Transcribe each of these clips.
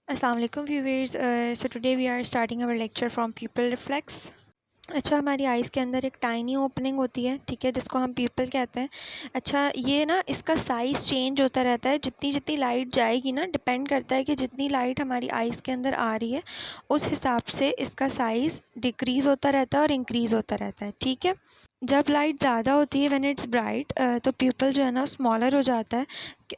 Assalamu alaikum viewers. So today we are starting our lecture from pupil reflex. अच्छा, हमारी eyes के अंदर एक टाइनी ओपनिंग होती है, ठीक है, जिसको हम प्यूपिल कहते हैं। अच्छा, ये ना इसका साइज़ चेंज होता रहता है जितनी जितनी लाइट जाएगी ना, डिपेंड करता है कि जितनी लाइट हमारी आइज़ के अंदर आ रही है उस हिसाब से इसका साइज़ डिक्रीज़ होता रहता है और इंक्रीज़ होता रहता है, ठीक है। जब लाइट ज़्यादा होती है व्हेन इट्स ब्राइट, तो प्यूपिल जो है ना स्मॉलर हो जाता है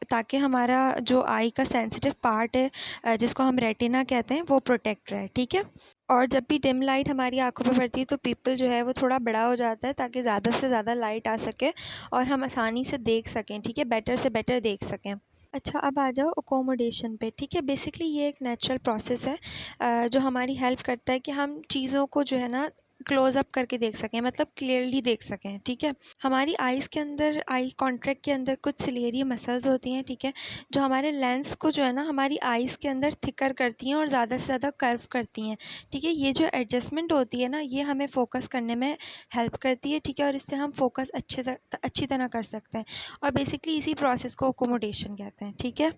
ताकि हमारा जो आई का सेंसिटिव पार्ट है, जिसको हम रेटिना कहते हैं, वो प्रोटेक्ट रहे, ठीक है। और जब भी डिम लाइट हमारी आँखों पे पड़ती है तो प्यूपिल जो है वो थोड़ा बड़ा हो जाता है ताकि ज़्यादा से ज़्यादा लाइट आ सके और हम आसानी से देख सकें, ठीक है, बेटर से बेटर देख सकें। अच्छा, अब आ जाओ अकोमोडेशन पे, ठीक है। बेसिकली ये एक नेचुरल प्रोसेस है जो हमारी हेल्प करता है कि हम चीज़ों को जो है ना क्लोज़ अप करके देख सकें, मतलब क्लियरली देख सकें, ठीक है। हमारी आइज़ के अंदर, आई कॉन्ट्रैक्ट के अंदर कुछ सिलेरी मसल्स होती हैं, ठीक है, जो हमारे लेंस को जो है ना हमारी आइज़ के अंदर थिकर करती हैं और ज़्यादा से ज़्यादा कर्व करती हैं, ठीक है। ये जो एडजस्टमेंट होती है ना, ये हमें फ़ोकस करने में हेल्प करती है, ठीक है, और इससे हम फ़ोकस अच्छी तरह कर सकते हैं और बेसिकली इसी प्रोसेस को अकोमोडेशन कहते हैं, ठीक है।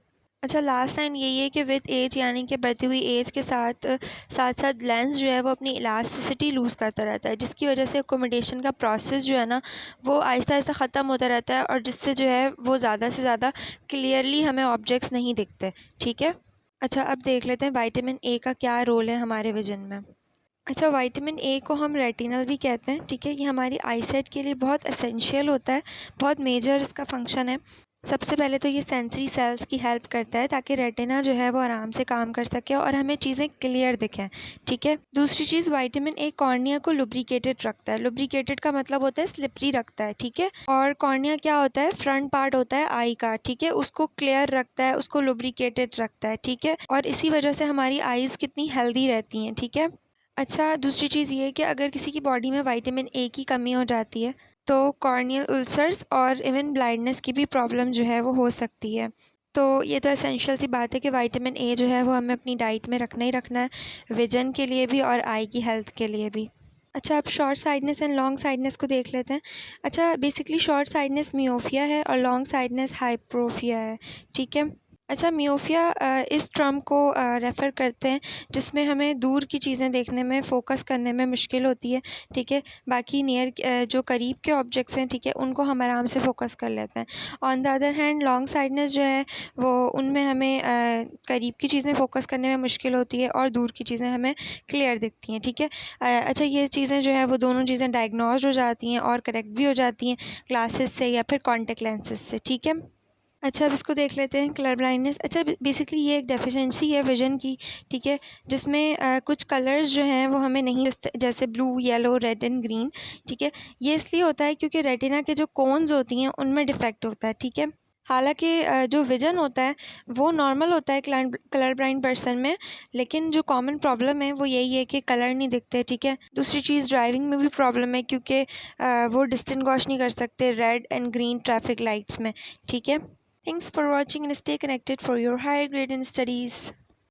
अच्छा, लास्ट लाइन यही है कि विद एज, यानी कि बढ़ती हुई एज के साथ साथ साथ लेंस जो है वो अपनी इलास्टिसिटी लूज़ करता रहता है, जिसकी वजह से अकोमोडेशन का प्रोसेस जो है ना वो आहिस्ता आहिस्ता ख़त्म होता रहता है और जिससे जो है वो ज़्यादा से ज़्यादा क्लियरली हमें ऑब्जेक्ट्स नहीं दिखते, ठीक है। अच्छा, अब देख लेते हैं विटामिन ए का क्या रोल है हमारे विजन में। अच्छा, विटामिन ए को हम रेटिनल भी कहते हैं, ठीक है। ये हमारी आईसाइट के लिए बहुत एसेंशियल होता है, बहुत मेजर इसका फंक्शन है। सबसे पहले तो ये सेंसरी सेल्स की हेल्प करता है ताकि रेटिना जो है वो आराम से काम कर सके और हमें चीज़ें क्लियर दिखें, ठीक है। दूसरी चीज़, विटामिन ए कॉर्निया को लुब्रिकेटेड रखता है। लुब्रिकेटेड का मतलब होता है स्लिपरी रखता है, ठीक है। और कॉर्निया क्या होता है? फ्रंट पार्ट होता है आई का, ठीक है, उसको क्लियर रखता है, उसको लुब्रिकेटेड रखता है, ठीक है। और इसी वजह से हमारी आइज़ कितनी हेल्दी रहती हैं, ठीक है। अच्छा, दूसरी चीज़ ये है कि अगर किसी की बॉडी में विटामिन ए की कमी हो जाती है तो कॉर्नियल अल्सर्स और इवन ब्लाइंडनेस की भी प्रॉब्लम जो है वो हो सकती है। तो ये तो एसेंशियल सी बात है कि विटामिन ए जो है वो हमें अपनी डाइट में रखना ही रखना है, विजन के लिए भी और आई की हेल्थ के लिए भी। अच्छा, अब short sightedness and long sightedness को देख लेते हैं। अच्छा, बेसिकली शॉर्ट साइडनेस मियोपिया है और लॉन्ग साइडनेस हाइप्रोपिया है, ठीक है। अच्छा, मियोपिया इस टर्म को रेफ़र करते हैं जिसमें हमें दूर की चीज़ें देखने में, फ़ोकस करने में मुश्किल होती है, ठीक है। बाकी नियर जो करीब के ऑब्जेक्ट्स हैं, ठीक है, उनको हम आराम से फ़ोकस कर लेते हैं। On the other hand long sightedness जो है वो उनमें हमें करीब की चीज़ें फ़ोकस करने में मुश्किल होती है और दूर की चीज़ें हमें क्लियर दिखती हैं, ठीक है। अच्छा, ये चीज़ें जो है वो दोनों चीज़ें डायग्नोज़्ड हो जाती हैं और करेक्ट भी हो जाती हैं ग्लासेस से या फिर कॉन्टैक्ट लेंसेज़ से, ठीक है। अच्छा, अब इसको देख लेते हैं, कलर ब्लाइंडनेस। अच्छा, बेसिकली ये एक डेफिशिएंसी है विज़न की, ठीक है, जिसमें कुछ कलर्स जो हैं वो हमें नहीं जैसे blue, yellow, red and green, ठीक है। ये इसलिए होता है क्योंकि रेटिना के जो कोन्स होती हैं उनमें डिफेक्ट होता है, ठीक है। हालाँकि जो विज़न होता है वो नॉर्मल होता है कलर ब्लाइंड पर्सन में, लेकिन जो कॉमन प्रॉब्लम है वो यही है कि कलर नहीं दिखते, ठीक है। दूसरी चीज़, ड्राइविंग में भी प्रॉब्लम है क्योंकि वो डिस्टिंग्विश नहीं कर सकते red and green traffic lights में, ठीक है। Thanks for watching and stay connected for your higher grade in studies.